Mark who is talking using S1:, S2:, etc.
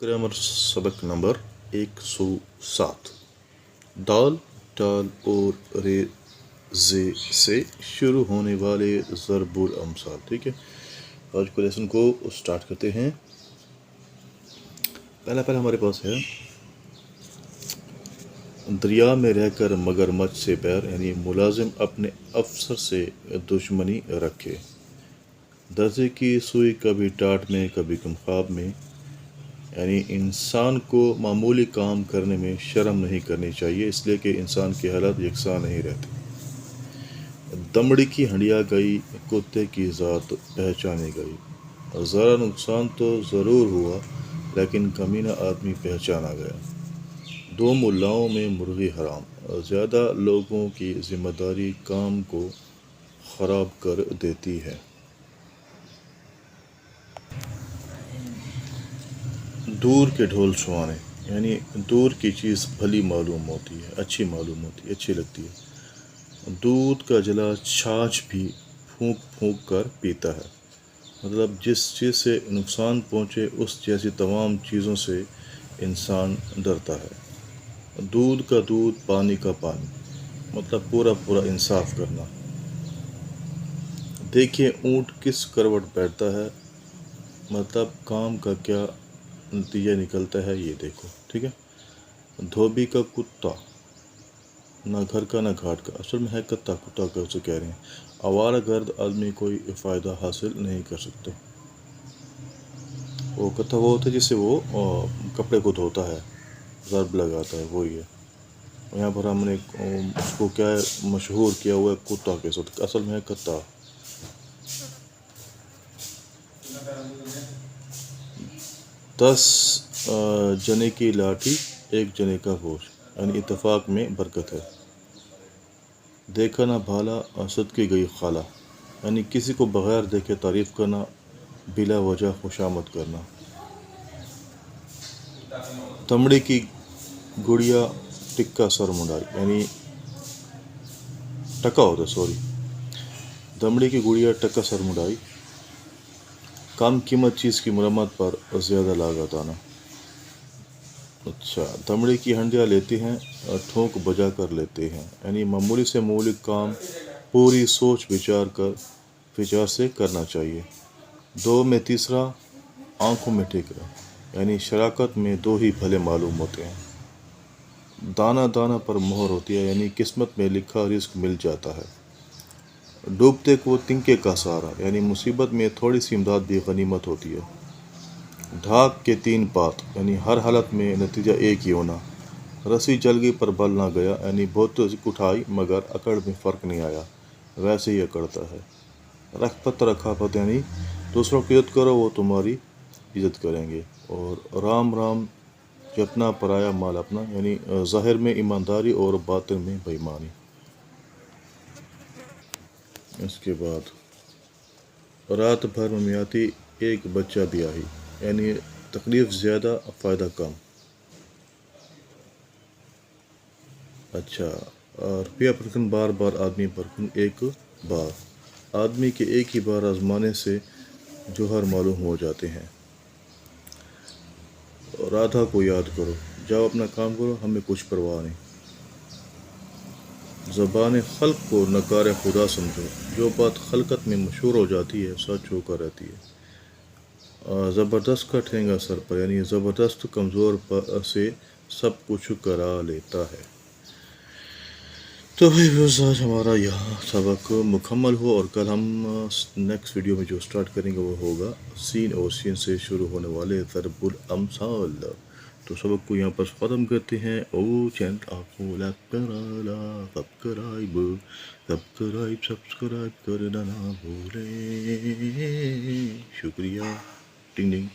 S1: Grammar सबक number 107 दाल टाल और रे जे से शुरू होने वाले ज़रबुल अमसाल। ठीक है, आज को लेसन को स्टार्ट करते हैं। पहला हमारे पास है दरिया में रहकर मगरमच्छ से बैर, यानी मुलाजिम अपने अफसर से दुश्मनी रखे। दर्जे की सुई कभी टाट में कभी ख्वाब में, यानी इंसान को मामूली काम करने में शर्म नहीं करनी चाहिए, इसलिए कि इंसान की हालत यकसा नहीं रहती। दमड़ी की हंडिया गई, कुत्ते की ज़ात पहचानी गई। ज़रा नुकसान तो ज़रूर हुआ, लेकिन कमीना आदमी पहचाना गया। दो मुल्लाओं में मुर्गी हराम, ज़्यादा लोगों की ज़िम्मेदारी काम को ख़राब कर देती है। दूर के ढोल सुहाने, यानी दूर की चीज़ भली मालूम होती है, अच्छी मालूम होती है, अच्छी लगती है। दूध का जला छाछ भी फूंक फूंक कर पीता है, मतलब जिस चीज़ से नुकसान पहुँचे उस जैसी तमाम चीज़ों से इंसान डरता है। दूध का दूध, पानी का पानी, मतलब पूरा पूरा इंसाफ करना। देखिए ऊँट किस करवट बैठता है, मतलब काम का क्या नतीजा निकलता है, ये देखो। ठीक है। धोबी का कुत्ता, ना घर का ना घाट का, असल में है कत्ता कुत्ता का, उसे कह रहे हैं। आवारा गर्द आदमी कोई फ़ायदा हासिल नहीं कर सकता। वो कत्ता वो होता है जिससे वो कपड़े को धोता है, ज़रब लगाता है, वही है। यहाँ पर हमने उसको क्या है मशहूर किया हुआ है कुत्ता के साथ, असल में है कत्ता। दस जने की लाठी एक जने का बोझ, यानी इत्तेफाक में बरकत है। देखा ना भाला सदके गई खाला, यानी किसी को बगैर देखे तारीफ़ करना, बिला वजह खुशामद करना। तमड़े की गुड़िया टिक्का सर मुंडाई, यानी टका होता, सॉरी, दमड़ी की गुड़िया टक्का सर मुंडाई। कम कीमत चीज़ की मरम्मत पर ज़्यादा लागत आना। अच्छा, दमड़ी की हंडिया लेते हैं ठोंक बजा कर लेते हैं, यानी मामूली से मामूली काम पूरी सोच विचार से करना चाहिए। दो में तीसरा, आंखों में ठिकरा, यानी शराकत में दो ही भले मालूम होते हैं। दाना दाना पर मोहर होती है, यानी किस्मत में लिखा रिस्क मिल जाता है। डूबते को तिनके का सहारा, यानी मुसीबत में थोड़ी सी इमदाद भी गनीमत होती है। ढाक के तीन पात, यानी हर हालत में नतीजा एक ही होना। रस्सी जल गई पर बल ना गया, यानी बहुत उठाई मगर अकड़ में फ़र्क नहीं आया, वैसे ही अकड़ता है। रख पत रखा पत, यानी दूसरों की इज़्ज़त करो वो तुम्हारी इज़्ज़त करेंगे। और राम राम जपना पराया माल अपना, यानी ज़ाहिर में ईमानदारी और बातिन में बेईमानी। इसके बाद रात भर में मियाती एक बच्चा भी आई, यानी तकलीफ़ ज़्यादा फ़ायदा कम। अच्छा, और पिया परखन बार बार आदमी परखन एक बार, आदमी के एक ही बार आजमाने से जोहर मालूम हो जाते हैं। राधा को याद करो, जाओ अपना काम करो, हमें कुछ परवाह नहीं। ज़बान खल्क को नकार खुदा समझो, जो बात खलकत में मशहूर हो जाती है सच होकर रहती है। ज़बरदस्त का ठेंगा सर पर, यानी ज़बरदस्त कमज़ोर पर से सब कुछ करा लेता है। तो भाई बस आज हमारा यह सबक मुकम्मल हो, और कल हम नेक्स्ट वीडियो में जो स्टार्ट करेंगे वो होगा सीन और सीन से शुरू होने वाले ज़रबुल अमसाल। तो सबक को यहाँ पर ख़त्म करते हैं। ओ चैनल आपको सब्सक्राइब करना ना भूलें। शुक्रिया। टिंग टिंग।